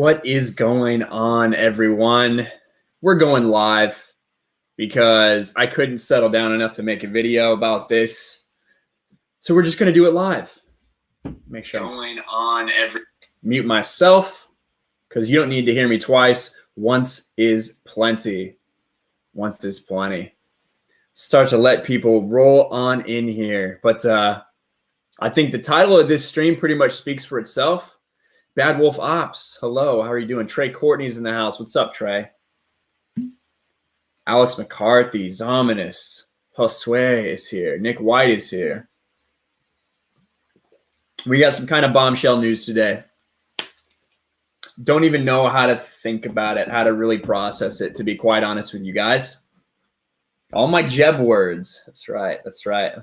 What is going on, everyone? We're going live because I couldn't settle down enough to make a video about this. So we're just going to do it live. Make sure mute myself because you don't need to hear me twice. Once is plenty. Once is plenty. Start to let people roll on in here. But I think the title of this stream pretty much speaks for itself. Bad Wolf Ops, hello, how are you doing? Trey Courtney's in the house. What's up, Trey? Alex McCarthy, Zominous, Josue is here. Nick White is here. We got some kind of bombshell news today. Don't even know how to think about it, how to really process it, to be quite honest with you guys. All my Jeb words. That's right. That's right.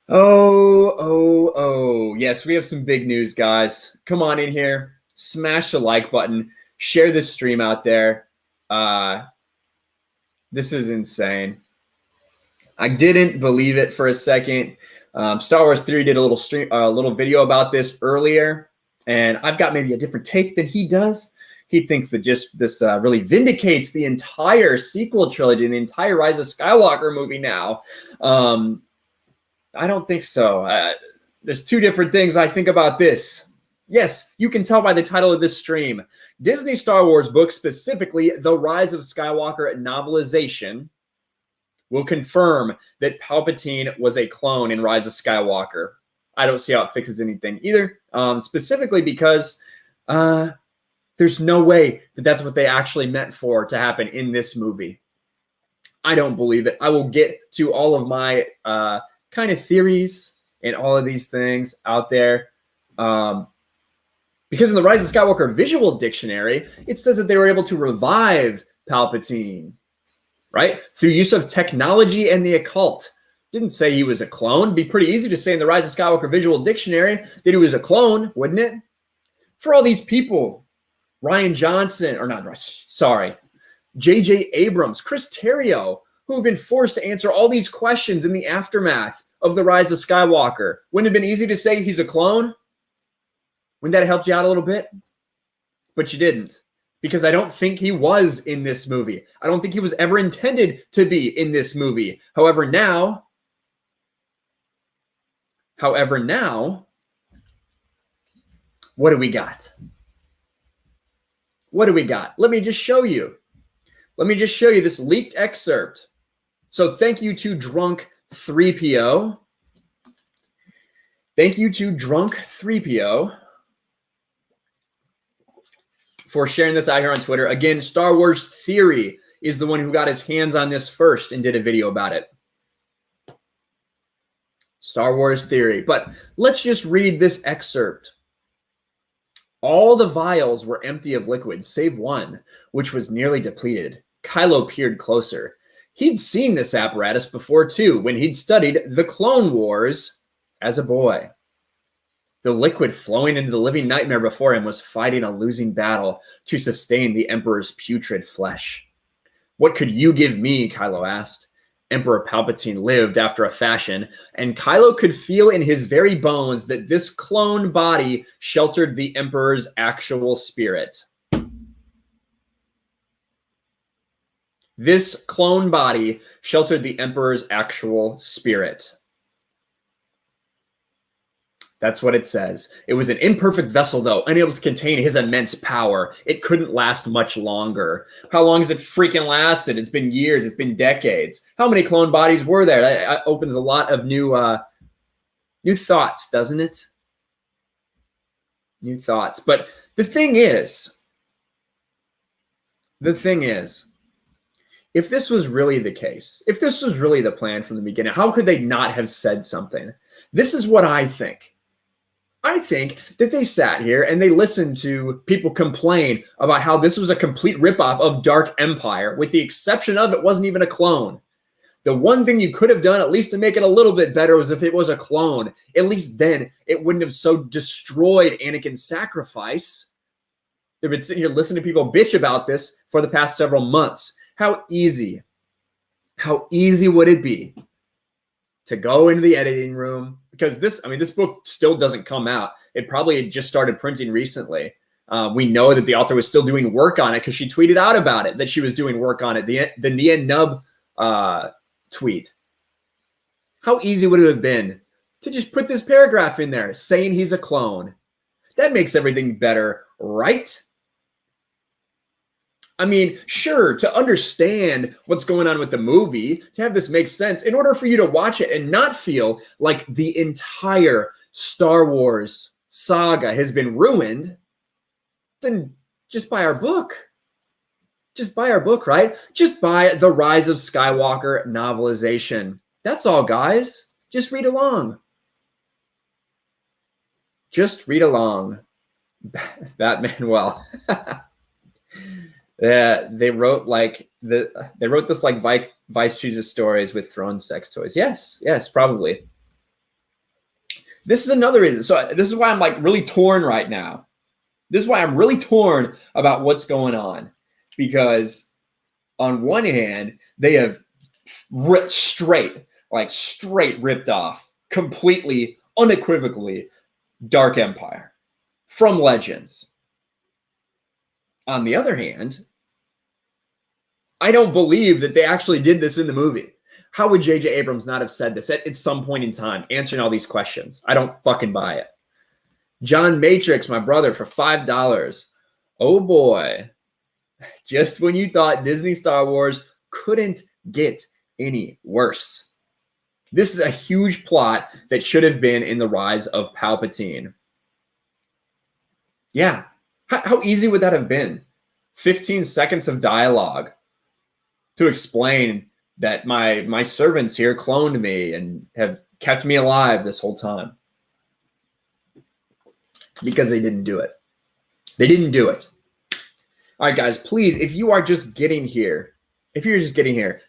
Oh, yes, we have some big news, guys. Come on in here, smash the like button, share this stream out there. This is insane. I didn't believe it for a second. Star Wars Theory did a little video about this earlier, and I've got maybe a different take than he does. He thinks that just this really vindicates the entire sequel trilogy and the entire Rise of Skywalker movie now. I don't think so. There's two different things I think about this. Yes, you can tell by the title of this stream. Disney Star Wars book, specifically the Rise of Skywalker novelization, will confirm that Palpatine was a clone in Rise of Skywalker. I don't see how it fixes anything either, specifically because there's no way that that's what they actually meant for to happen in this movie. I don't believe it. I will get to all of my kind of theories and all of these things out there. Because in the Rise of Skywalker visual dictionary, it says that they were able to revive Palpatine, right? Through use of technology and the occult. Didn't say he was a clone. It'd be pretty easy to say in the Rise of Skywalker visual dictionary that he was a clone, wouldn't it? For all these people, Ryan Johnson, or not, sorry, J.J. Abrams, Chris Terrio, who have been forced to answer all these questions in the aftermath of the Rise of Skywalker. Wouldn't it have been easy to say he's a clone? Wouldn't that have helped you out a little bit? But you didn't, because I don't think he was in this movie. I don't think he was ever intended to be in this movie. However, now, what do we got? What do we got? Let me just show you. Let me just show you this leaked excerpt. So thank you to Drunk 3PO. Thank you to Drunk 3PO for sharing this out here on Twitter. Again, Star Wars Theory is the one who got his hands on this first and did a video about it. Star Wars Theory. But let's just read this excerpt. All the vials were empty of liquid, save one, which was nearly depleted. Kylo peered closer. He'd seen this apparatus before, too, when he'd studied the Clone Wars as a boy. The liquid flowing into the living nightmare before him was fighting a losing battle to sustain the Emperor's putrid flesh. What could you give me, Kylo asked. Emperor Palpatine lived after a fashion, and Kylo could feel in his very bones that this clone body sheltered the Emperor's actual spirit. This clone body sheltered the Emperor's actual spirit. That's what it says. It was an imperfect vessel, though, unable to contain his immense power. It couldn't last much longer. How long has it freaking lasted? It's been years. It's been decades. How many clone bodies were there? That opens a lot of new thoughts, doesn't it? New thoughts. But the thing is, if this was really the case, if this was really the plan from the beginning, how could they not have said something? This is what I think. I think that they sat here and they listened to people complain about how this was a complete ripoff of Dark Empire, with the exception of it wasn't even a clone. The one thing you could have done, at least to make it a little bit better, was if it was a clone. At least then it wouldn't have so destroyed Anakin's sacrifice. They've been sitting here listening to people bitch about this for the past several months. How easy would it be to go into the editing room, because this book still doesn't come out. It probably had just started printing recently. We know that the author was still doing work on it because she tweeted out about it, that she was doing work on it. The Nia Nub tweet. How easy would it have been to just put this paragraph in there saying he's a clone? That makes everything better, right? I mean, sure, to understand what's going on with the movie, to have this make sense, in order for you to watch it and not feel like the entire Star Wars saga has been ruined, then just buy our book. Just buy our book, right? Just buy the Rise of Skywalker novelization. That's all, guys. Just read along. Just read along. Batman, well. Yeah, they wrote this like Vice chooses stories with thrown sex toys. Yes, probably. This is another reason. So this is why I'm like really torn right now. This is why I'm really torn about what's going on, because on one hand they have straight ripped off completely, unequivocally Dark Empire from Legends. On the other hand, I don't believe that they actually did this in the movie. How would J.J. Abrams not have said this at some point in time, answering all these questions? I don't fucking buy it. John Matrix, my brother, for $5. Oh boy. Just when you thought Disney Star Wars couldn't get any worse. This is a huge plot that should have been in The Rise of Palpatine. Yeah. How easy would that have been? 15 seconds of dialogue to explain that my servants here cloned me and have kept me alive this whole time. Because they didn't do it. They didn't do it. All right, guys, please, if you're just getting here,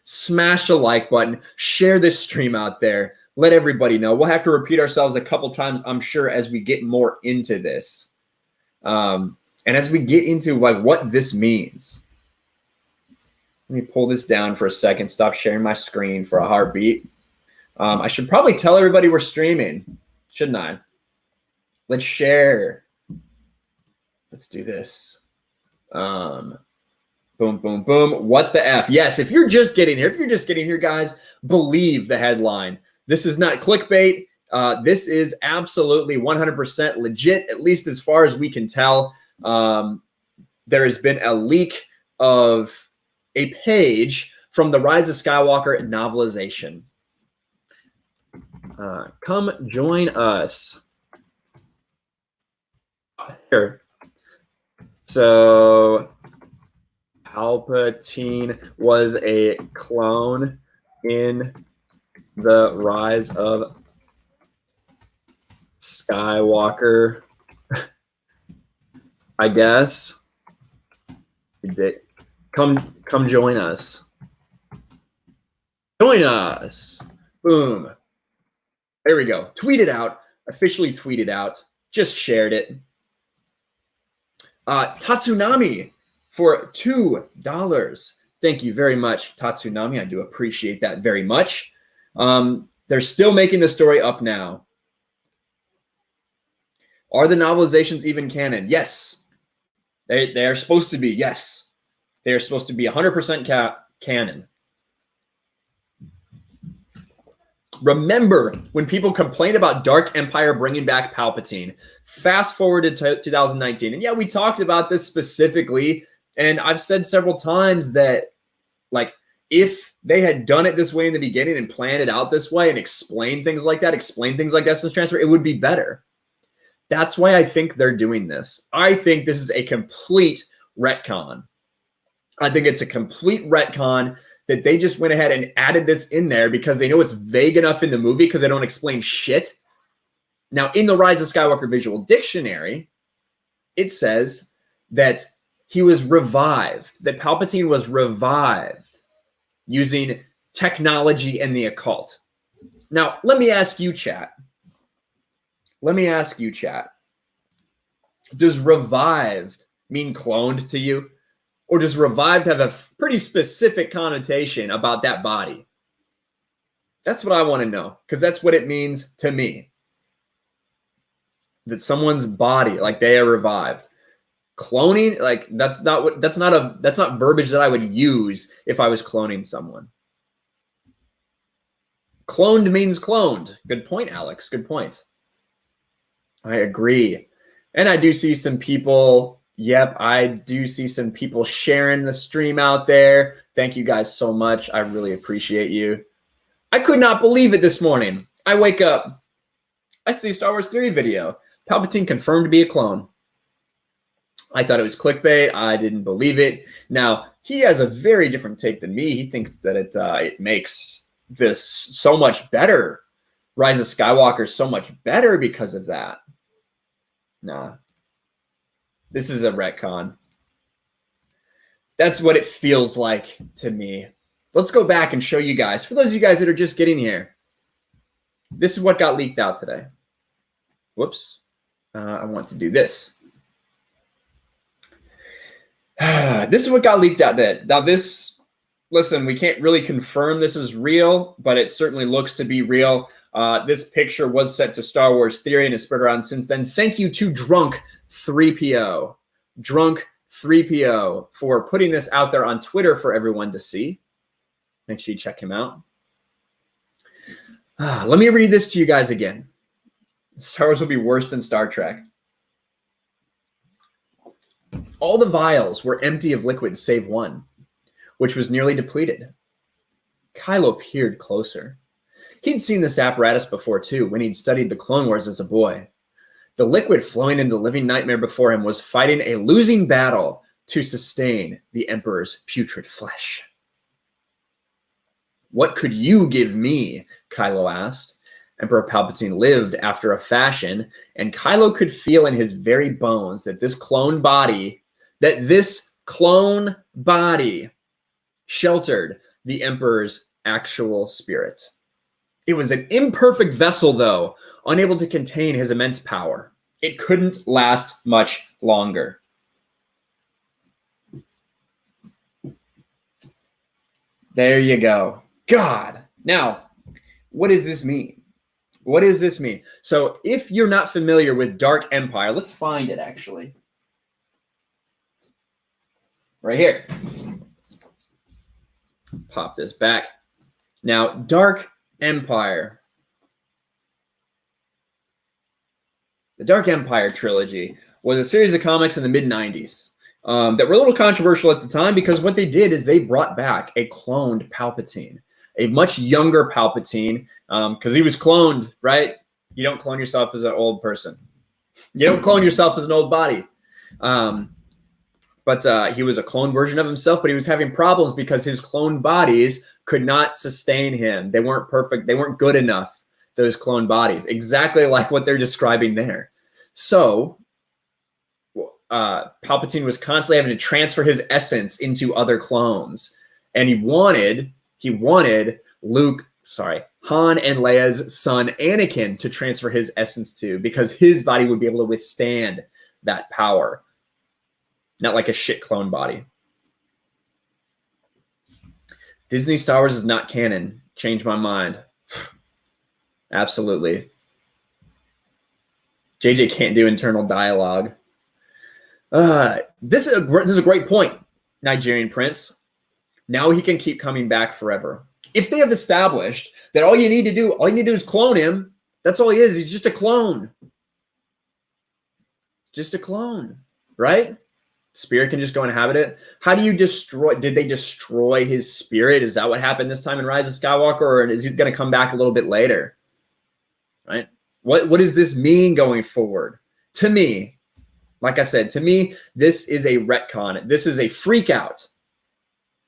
smash the like button, share this stream out there, let everybody know. We'll have to repeat ourselves a couple times, I'm sure, as we get more into this. And as we get into like what this means. Let me pull this down for a second, stop sharing my screen for a heartbeat. I should probably tell everybody we're streaming, shouldn't I? Let's share. Let's do this. Boom, boom, boom. What the F? Yes, if you're just getting here, guys, believe the headline. This is not clickbait. This is absolutely 100% legit, at least as far as we can tell. There has been a leak of a page from the Rise of Skywalker novelization. Come join us. Here. So Palpatine was a clone in the Rise of Skywalker, I guess. Come join us. Join us. Boom. There we go. Tweet it out. Officially tweeted out. Just shared it. Tatsunami for $2. Thank you very much, Tatsunami. I do appreciate that very much. They're still making the story up now. Are the novelizations even canon? Yes. They are supposed to be. Yes. They are supposed to be 100% canon. Remember when people complain about Dark Empire bringing back Palpatine. Fast forward to 2019. And yeah, we talked about this specifically. And I've said several times that, like, if they had done it this way in the beginning and planned it out this way and explained things like that, explained things like essence transfer, it would be better. That's why I think they're doing this. I think this is a complete retcon. I think it's a complete retcon that they just went ahead and added this in there because they know it's vague enough in the movie because they don't explain shit. Now, in the Rise of Skywalker Visual Dictionary, it says that he was revived, that Palpatine was revived using technology and the occult. Now, let me ask you, chat. Does revived mean cloned to you? Or does revived have a pretty specific connotation about that body? That's what I want to know, because that's what it means to me. that someone's body, like they are revived. Cloning, like that's not verbiage that I would use if I was cloning someone. Cloned means cloned. Good point, Alex. Good point. I agree. And I do see some people, yep, I do see some people sharing the stream out there. Thank you guys so much. I really appreciate you. I could not believe it this morning. I wake up, I see a Star Wars Theory video. Palpatine confirmed to be a clone. I thought it was clickbait. I didn't believe it. Now, he has a very different take than me. He thinks that it makes this so much better. Rise of Skywalker so much better because of that. Nah. This is a retcon. That's what it feels like to me. Let's go back and show you guys. For those of you guys that are just getting here, this is what got leaked out today. Whoops. I want to do this. This is what got leaked out there. Now this, listen, we can't really confirm this is real, but it certainly looks to be real. This picture was set to Star Wars Theory and has spread around since then. Thank you to Drunk 3PO. Drunk 3PO for putting this out there on Twitter for everyone to see. Make sure you check him out. Let me read this to you guys again. Star Wars will be worse than Star Trek. All the vials were empty of liquid save one, which was nearly depleted. Kylo peered closer. He'd seen this apparatus before, too, when he'd studied the Clone Wars as a boy. The liquid flowing into the living nightmare before him was fighting a losing battle to sustain the Emperor's putrid flesh. What could you give me? Kylo asked. Emperor Palpatine lived after a fashion, and Kylo could feel in his very bones that this clone body sheltered the Emperor's actual spirit. It was an imperfect vessel, though, unable to contain his immense power. It couldn't last much longer. There you go. God. Now, what does this mean? What does this mean? So if you're not familiar with Dark Empire, let's find it actually. Right here. Pop this back. Now, Dark Empire. The Dark Empire trilogy was a series of comics in the mid-90s that were a little controversial at the time because what they did is they brought back a cloned Palpatine. A much younger Palpatine, because he was cloned, right? You don't clone yourself as an old person. You don't clone yourself as an old body. But he was a cloned version of himself, but he was having problems because his cloned bodies could not sustain him. They weren't perfect. They weren't good enough, those cloned bodies. Exactly like what they're describing there. So Palpatine was constantly having to transfer his essence into other clones. And he wanted Han and Leia's son Anakin to transfer his essence to, because his body would be able to withstand that power. Not like a shit clone body. Disney Star Wars is not canon. Changed my mind. Absolutely. JJ can't do internal dialogue. This is a great point, Nigerian Prince. Now he can keep coming back forever. If they have established that all you need to do is clone him, that's all he is. He's just a clone. Just a clone, right? Spirit can just go inhabit it. How do you destroy? Did they destroy his spirit? Is that what happened this time in Rise of Skywalker, or is he going to come back a little bit later? Right? What does this mean going forward? To me, like I said, to me, this is a retcon. This is a freak out.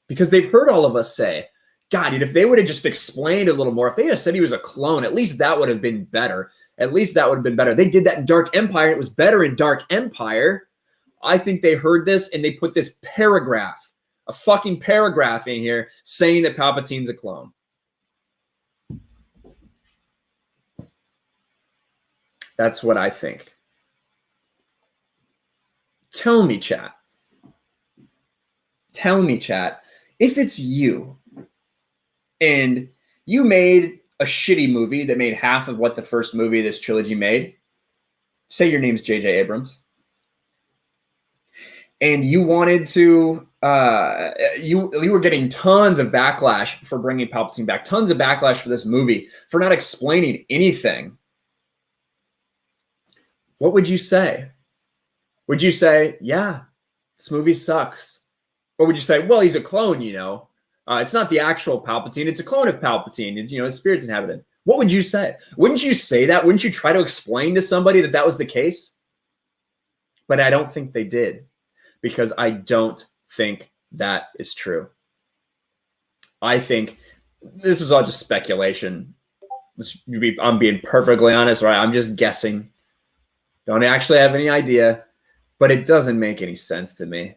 Because they've heard all of us say, God, if they would have just explained a little more, if they had said he was a clone, at least that would have been better. At least that would have been better. They did that in Dark Empire. It was better in Dark Empire. I think they heard this and they put this paragraph, a fucking paragraph in here saying that Palpatine's a clone. That's what I think. Tell me, chat. Tell me, chat. If it's you and you made a shitty movie that made half of what the first movie of this trilogy made, Say your name's J.J. Abrams. And you wanted to, you were getting tons of backlash for bringing Palpatine back, tons of backlash for this movie, for not explaining anything. What would you say? Would you say, yeah, this movie sucks? Or would you say, well, he's a clone, you know? It's not the actual Palpatine. It's a clone of Palpatine. It's, you know, his spirit's inhabited. What would you say? Wouldn't you say that? Wouldn't you try to explain to somebody that that was the case? But I don't think they did, because I don't think that is true. I think this is all just speculation. I'm being perfectly honest, right? I'm just guessing. Don't actually have any idea, but it doesn't make any sense to me.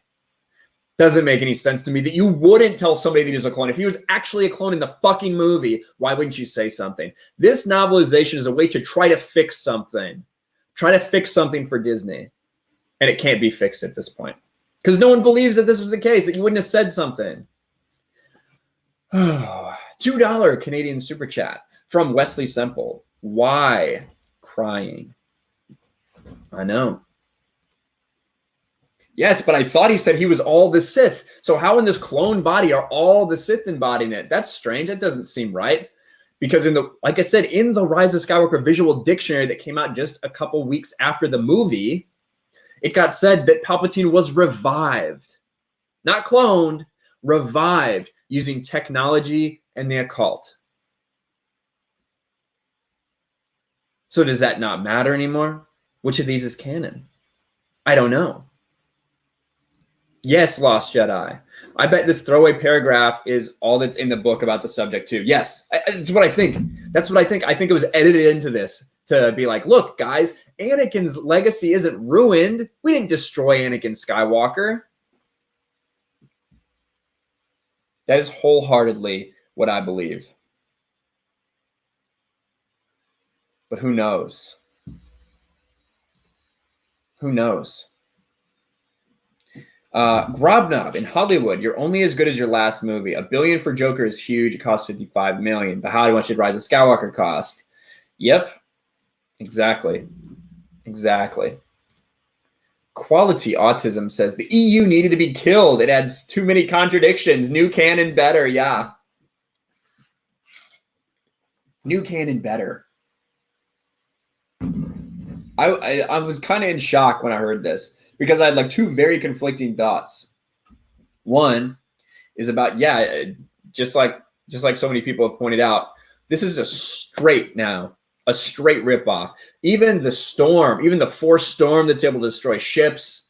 Doesn't make any sense to me that you wouldn't tell somebody that he's a clone. If he was actually a clone in the fucking movie, why wouldn't you say something? This novelization is a way to try to fix something. Try to fix something for Disney. And it can't be fixed at this point, because no one believes that this was the case, that you wouldn't have said something. $2 Canadian super chat from Wesley Semple. Why crying? I know. Yes, but I thought he said he was all the Sith. So how in this clone body are all the Sith embodying it? That's strange. That doesn't seem right. Because in the, like I said, in the Rise of Skywalker visual dictionary that came out just a couple weeks after the movie, it got said that Palpatine was revived, not cloned, revived using technology and the occult. So does that not matter anymore? Which of these is canon? I don't know. Yes, Lost Jedi. I bet this throwaway paragraph is all that's in the book about the subject too. Yes, that's what I think. That's what I think. I think it was edited into this to be like, look, guys, Anakin's legacy isn't ruined. We didn't destroy Anakin Skywalker. That is wholeheartedly what I believe. But who knows? Who knows? Grobnob in Hollywood, you're only as good as your last movie. $1 billion for Joker is huge. It cost $55 million. But how much did Rise of Skywalker cost? Yep. Exactly. Exactly. Quality Autism says the EU needed to be killed. It adds too many contradictions. New canon better. Yeah. New canon better. I was kind of in shock when I heard this, because I had like two very conflicting thoughts. One is about, yeah, just like so many people have pointed out, this is a straight ripoff. Even the storm, even the Force storm that's able to destroy ships,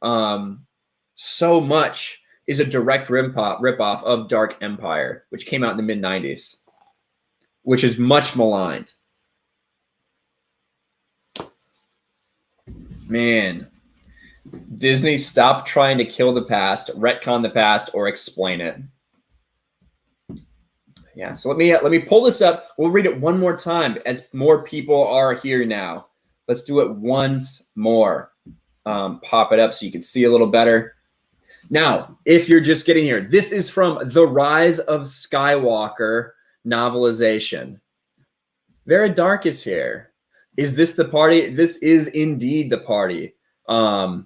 so much is a direct ripoff of Dark Empire, which came out in the mid-90s, which is much maligned. Man, Disney, stop trying to kill the past, retcon the past, or explain it. Yeah, so let me pull this up. We'll read it one more time as more people are here now. Let's do it once more. Pop it up so you can see a little better. Now, if you're just getting here, this is from The Rise of Skywalker novelization. Vera Dark is here. Is this the party? This is indeed the party. A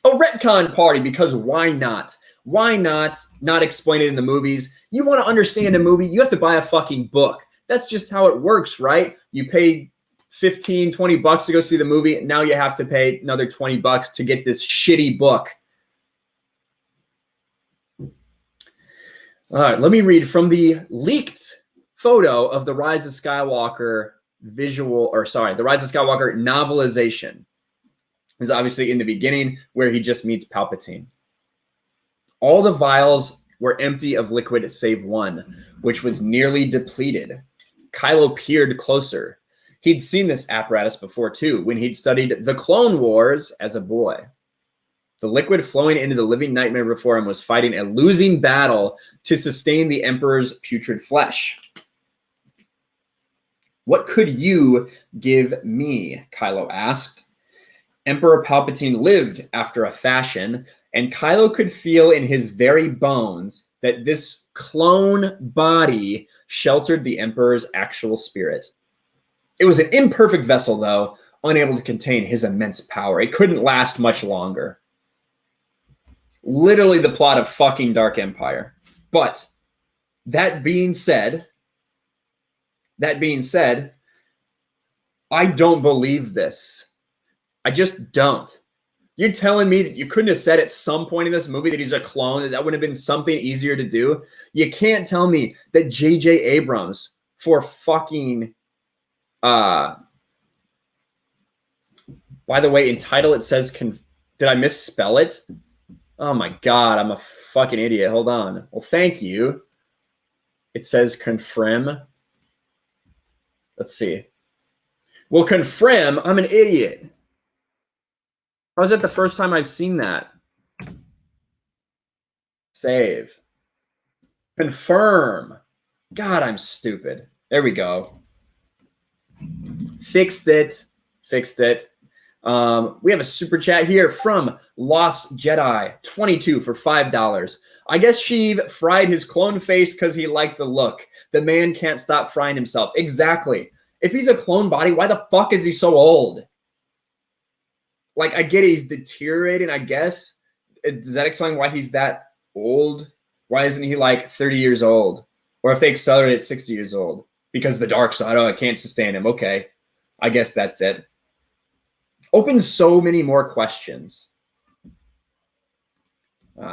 retcon party, because why not? Why not explain it in the movies? You want to understand a movie, you have to buy a fucking book. That's just how it works, right? You pay $15, $20 to go see the movie. And now you have to pay another $20 to get this shitty book. All right, let me read from the leaked photo of the Rise of Skywalker the Rise of Skywalker novelization. Is obviously in the beginning where he just meets Palpatine. All the vials were empty of liquid save one, which was nearly depleted. Kylo peered closer. He'd seen this apparatus before too, when he'd studied the Clone Wars as a boy. The liquid flowing into the living nightmare before him was fighting a losing battle to sustain the Emperor's putrid flesh. What could you give me? Kylo asked. Emperor Palpatine lived after a fashion, and Kylo could feel in his very bones that this clone body sheltered the Emperor's actual spirit. It was an imperfect vessel, though, unable to contain his immense power. It couldn't last much longer. Literally the plot of fucking Dark Empire. But that being said, I don't believe this. I just don't. You're telling me that you couldn't have said at some point in this movie that he's a clone, that would have been something easier to do? You can't tell me that J.J. Abrams for fucking, by the way, in title it says, did I misspell it? Oh my God, I'm a fucking idiot. Hold on. Well, thank you. It says confirm. Let's see. Well, confirm, I'm an idiot. How is that the first time I've seen that? Save. Confirm. God, I'm stupid. There we go. Fixed it. Fixed it. We have a super chat here from Lost Jedi 22 for $5. I guess Sheev fried his clone face because he liked the look. The man can't stop frying himself. Exactly. If he's a clone body, why the fuck is he so old? Like, I get it, he's deteriorating, I guess. Does that explain why he's that old? Why isn't he like 30 years old? Or if they accelerate at 60 years old? Because the dark side, oh, I can't sustain him. Okay, I guess that's it. Opens so many more questions.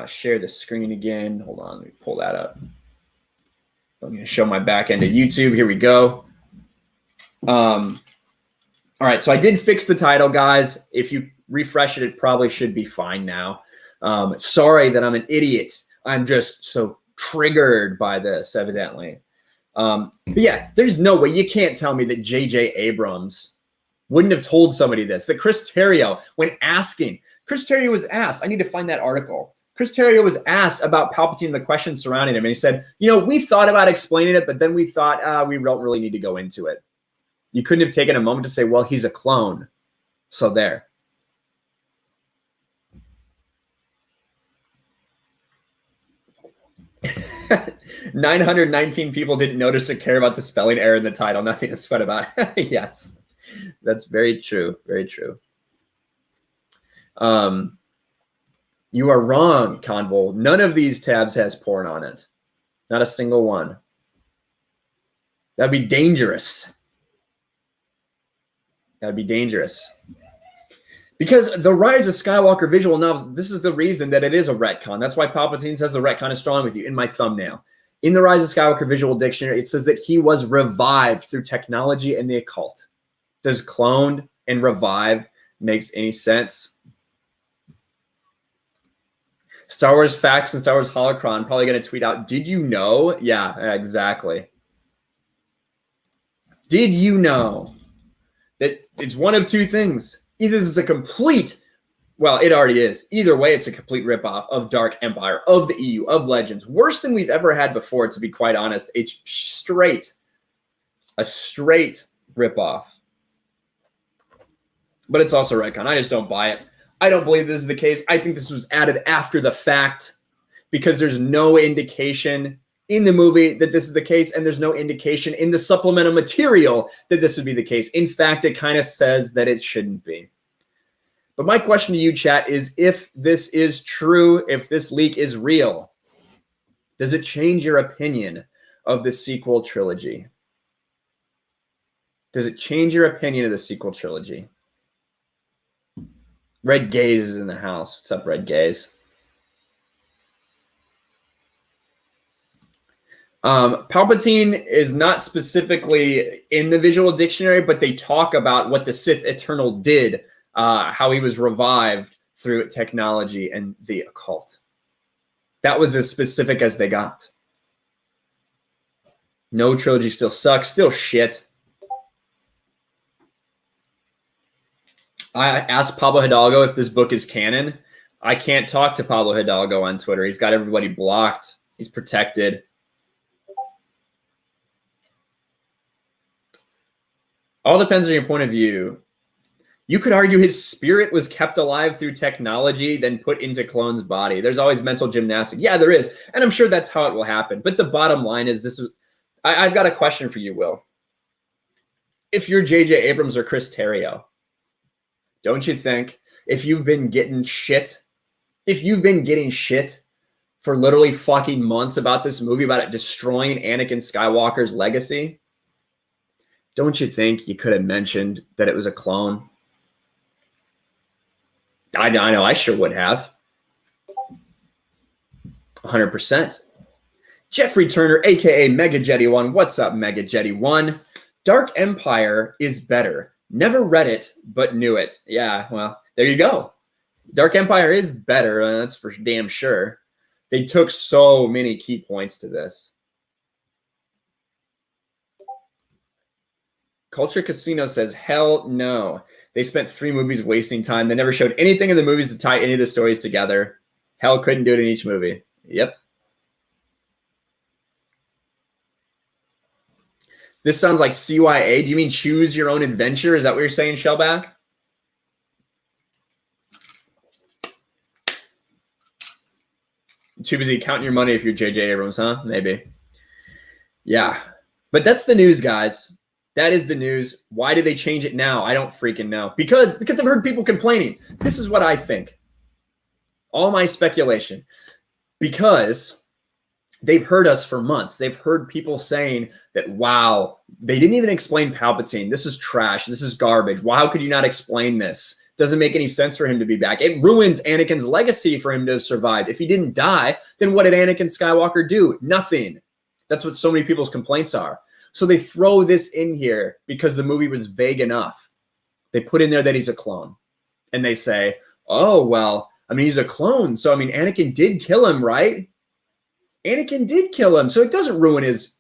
Share the screen again. Hold on, let me pull that up. I'm going to show my back end of YouTube. Here we go. All right, so I did fix the title, guys. If you refresh it, it probably should be fine now. Sorry that I'm an idiot. I'm just so triggered by this, evidently. But yeah, there's no way. You can't tell me that J.J. Abrams wouldn't have told somebody this. That Chris Terrio, when asking, Chris Terrio was asked, I need to find that article. Chris Terrio was asked about Palpatine, the questions surrounding him, and he said, you know, we thought about explaining it, but then we thought we don't really need to go into it. You couldn't have taken a moment to say, well, he's a clone. So there. "919 people didn't notice or care about the spelling error in the title. Nothing to sweat about." Yes, that's very true. Very true. You are wrong, Convol. None of these tabs has porn on it. Not a single one. That'd be dangerous. That'd be dangerous. Because the Rise of Skywalker visual novel, this is the reason that it is a retcon. That's why Palpatine says the retcon is strong with you in my thumbnail. In the Rise of Skywalker visual dictionary, it says that he was revived through technology and the occult. Does cloned and revived makes any sense? Star Wars Facts and Star Wars Holocron probably going to tweet out, did you know? Yeah, exactly. Did you know that it's one of two things? Either this is a complete, well, it already is. Either way, it's a complete ripoff of Dark Empire, of the EU, of Legends. Worse than we've ever had before, to be quite honest. It's a straight ripoff. But it's also retcon. I just don't buy it. I don't believe this is the case. I think this was added after the fact because there's no indication in the movie that this is the case, and there's no indication in the supplemental material that this would be the case. In fact, it kind of says that it shouldn't be. But my question to you, chat, is if this is true, if this leak is real, does it change your opinion of the sequel trilogy? Does it change your opinion of the sequel trilogy? Red Gaze is in the house. What's up, Red Gaze? Palpatine is not specifically in the visual dictionary, but they talk about what the Sith Eternal did, how he was revived through technology and the occult. That was as specific as they got. No trilogy still sucks, still shit. I asked Pablo Hidalgo if this book is canon. I can't talk to Pablo Hidalgo on Twitter. He's got everybody blocked. He's protected. All depends on your point of view. You could argue his spirit was kept alive through technology, then put into clone's body. There's always mental gymnastics. Yeah, there is. And I'm sure that's how it will happen. But the bottom line is this. I've got a question for you, Will. If you're J.J. Abrams or Chris Terrio, Don't you think if you've been getting shit, for literally fucking months about this movie, about it destroying Anakin Skywalker's legacy, don't you think you could have mentioned that it was a clone? I know I sure would have. 100%. Jeffrey Turner, aka Mega Jetty 1. What's up, Mega Jetty 1? Dark Empire is better. Never read it, but knew it. Yeah, well, there you go. Dark Empire is better. That's for damn sure. They took so many key points to this. Culture Casino says, hell no. They spent 3 movies wasting time. They never showed anything in the movies to tie any of the stories together. Hell couldn't do it in each movie. Yep. This sounds like CYA. Do you mean choose your own adventure? Is that what you're saying, Shellback? Too busy counting your money if you're J.J. Abrams, huh? Maybe. Yeah. But that's the news, guys. That is the news. Why did they change it now? I don't freaking know. Because I've heard people complaining. This is what I think. All my speculation. Because they've heard us for months. They've heard people saying that, wow, they didn't even explain Palpatine. This is trash. This is garbage. Wow, how could you not explain this? Doesn't make any sense for him to be back. It ruins Anakin's legacy for him to have survived. If he didn't die, then what did Anakin Skywalker do? Nothing. That's what so many people's complaints are. So they throw this in here because the movie was vague enough. They put in there that he's a clone. And they say, oh, well, I mean, he's a clone. So, I mean, Anakin did kill him, right? Anakin did kill him. So it doesn't ruin his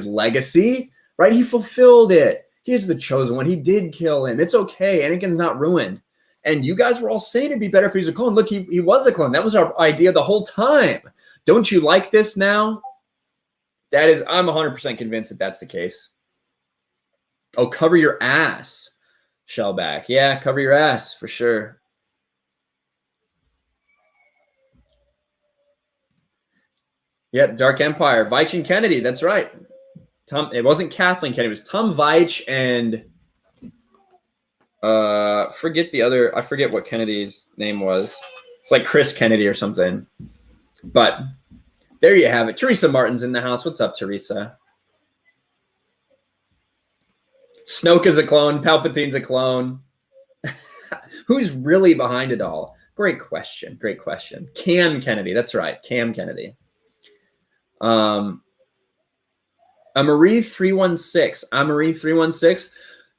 legacy, right? He fulfilled it. He's the chosen one. He did kill him. It's okay. Anakin's not ruined. And you guys were all saying it'd be better if he was a clone. Look, he was a clone. That was our idea the whole time. Don't you like this now? That is, I'm 100% convinced that that's the case. Oh, cover your ass, Shellback. Yeah, cover your ass for sure. Yep, Dark Empire. Veitch and Kennedy. That's right. It wasn't Kathleen Kennedy. It was Tom Veitch and forget the other. I forget what Kennedy's name was. It's like Chris Kennedy or something. But there you have it. Teresa Martin's in the house. What's up, Teresa? Snoke is a clone. Palpatine's a clone. Who's really behind it all? Great question. Great question. Cam Kennedy. That's right. Cam Kennedy. Amarie316. Amarie316.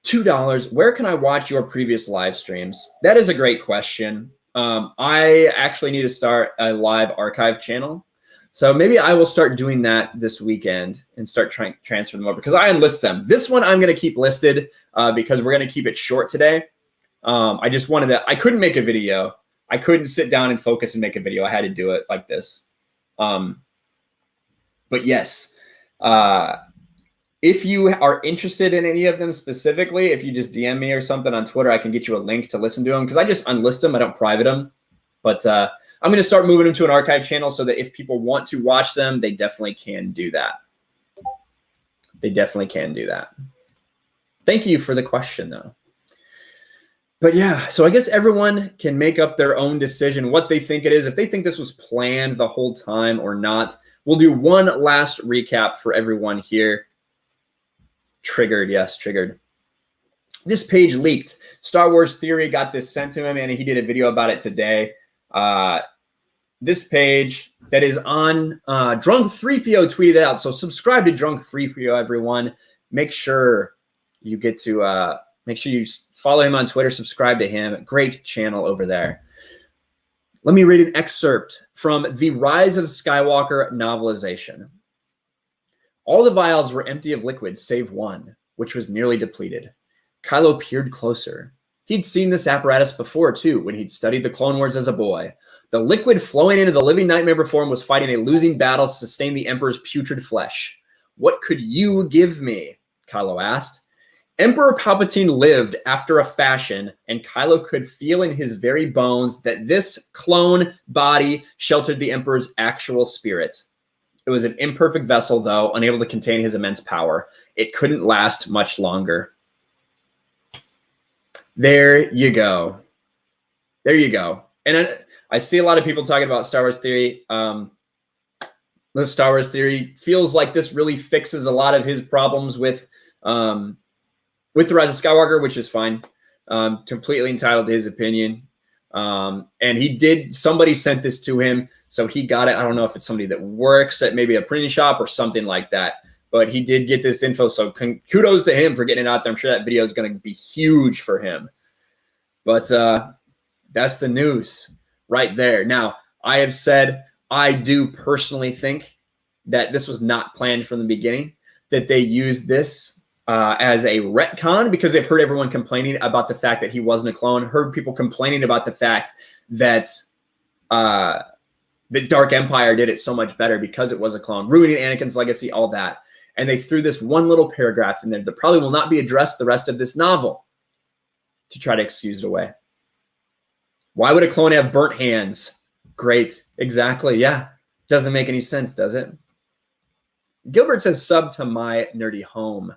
$2. Where can I watch your previous live streams? That is a great question. I actually need to start a live archive channel. So maybe I will start doing that this weekend and start trying to transfer them over because I enlist them. This one I'm going to keep listed because we're going to keep it short today. I just wanted to, I couldn't make a video. I couldn't sit down and focus and make a video. I had to do it like this. But yes, if you are interested in any of them specifically, if you just DM me or something on Twitter, I can get you a link to listen to them because I just unlist them. I don't private them. But I'm going to start moving them to an archive channel so that if people want to watch them, they definitely can do that. They definitely can do that. Thank you for the question, though. But yeah, so I guess everyone can make up their own decision what they think it is. If they think this was planned the whole time or not. We'll do one last recap for everyone here. Triggered, yes, triggered. This page leaked. Star Wars Theory got this sent to him, and he did a video about it today. This page that is on Drunk3PO tweeted out. So subscribe to Drunk3PO, everyone. Make sure you get to make sure you follow him on Twitter, subscribe to him. Great channel over there. Let me read an excerpt from the Rise of Skywalker novelization. All the vials were empty of liquid save one, which was nearly depleted. Kylo peered closer. He'd seen this apparatus before, too, when he'd studied the Clone Wars as a boy. The liquid flowing into the living nightmare form was fighting a losing battle to sustain the Emperor's putrid flesh. What could you give me? Kylo asked. Emperor Palpatine lived after a fashion, and Kylo could feel in his very bones that this clone body sheltered the Emperor's actual spirit. It was an imperfect vessel, though, unable to contain his immense power. It couldn't last much longer. There you go. There you go. And I see a lot of people talking about Star Wars Theory. The Star Wars Theory feels like this really fixes a lot of his problems with the Rise of Skywalker, which is fine. Completely entitled to his opinion. And somebody sent this to him, so he got it. I don't know if it's somebody that works at maybe a printing shop or something like that, but he did get this info. So kudos to him for getting it out there. I'm sure that video is going to be huge for him. But that's the news right there. Now, I have said I do personally think that this was not planned from the beginning, that they used this as a retcon because they've heard everyone complaining about the fact that he wasn't a clone, heard people complaining about the fact that the Dark Empire did it so much better because it was a clone, ruining Anakin's legacy, all that. And they threw this one little paragraph in there that probably will not be addressed the rest of this novel to try to excuse it away. Why would a clone have burnt hands? Great. Exactly. Yeah. Doesn't make any sense, does it? Gilbert says sub to my nerdy home.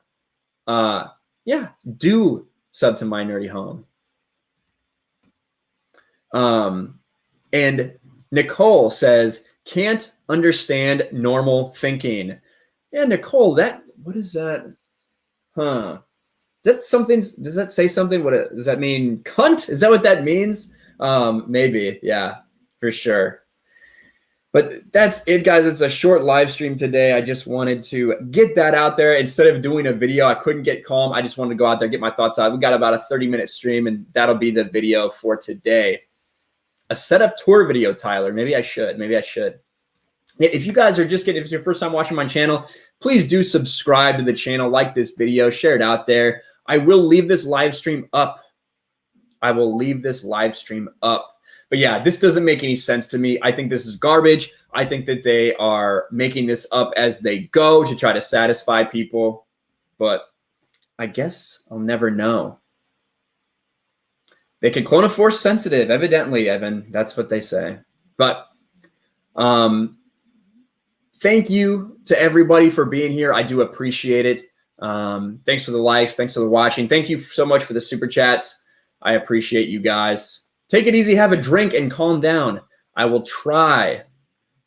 Yeah, do sub to my nerdy home. And Nicole says, can't understand normal thinking. Yeah, Nicole, what is that? Huh. That's something, does that say something? Does that mean cunt? Is that what that means? Maybe, yeah, for sure. But that's it, guys. It's a short live stream today. I just wanted to get that out there. Instead of doing a video, I couldn't get calm. I just wanted to go out there, get my thoughts out. We got about a 30-minute stream, and that'll be the video for today. A setup tour video, Tyler. Maybe I should. If you guys are just if it's your first time watching my channel, please do subscribe to the channel, like this video, share it out there. I will leave this live stream up. But yeah, this doesn't make any sense to me. I think this is garbage. I think that they are making this up as they go to try to satisfy people. But I guess I'll never know. They can clone a Force sensitive, evidently, Evan. That's what they say. But thank you to everybody for being here. I do appreciate it. Thanks for the likes. Thanks for the watching. Thank you so much for the super chats. I appreciate you guys. Take it easy, have a drink, and calm down. I will try.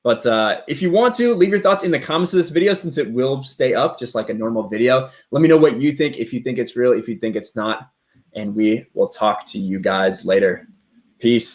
But if you want to, leave your thoughts in the comments of this video since it will stay up just like a normal video. Let me know what you think, if you think it's real, if you think it's not. And we will talk to you guys later. Peace.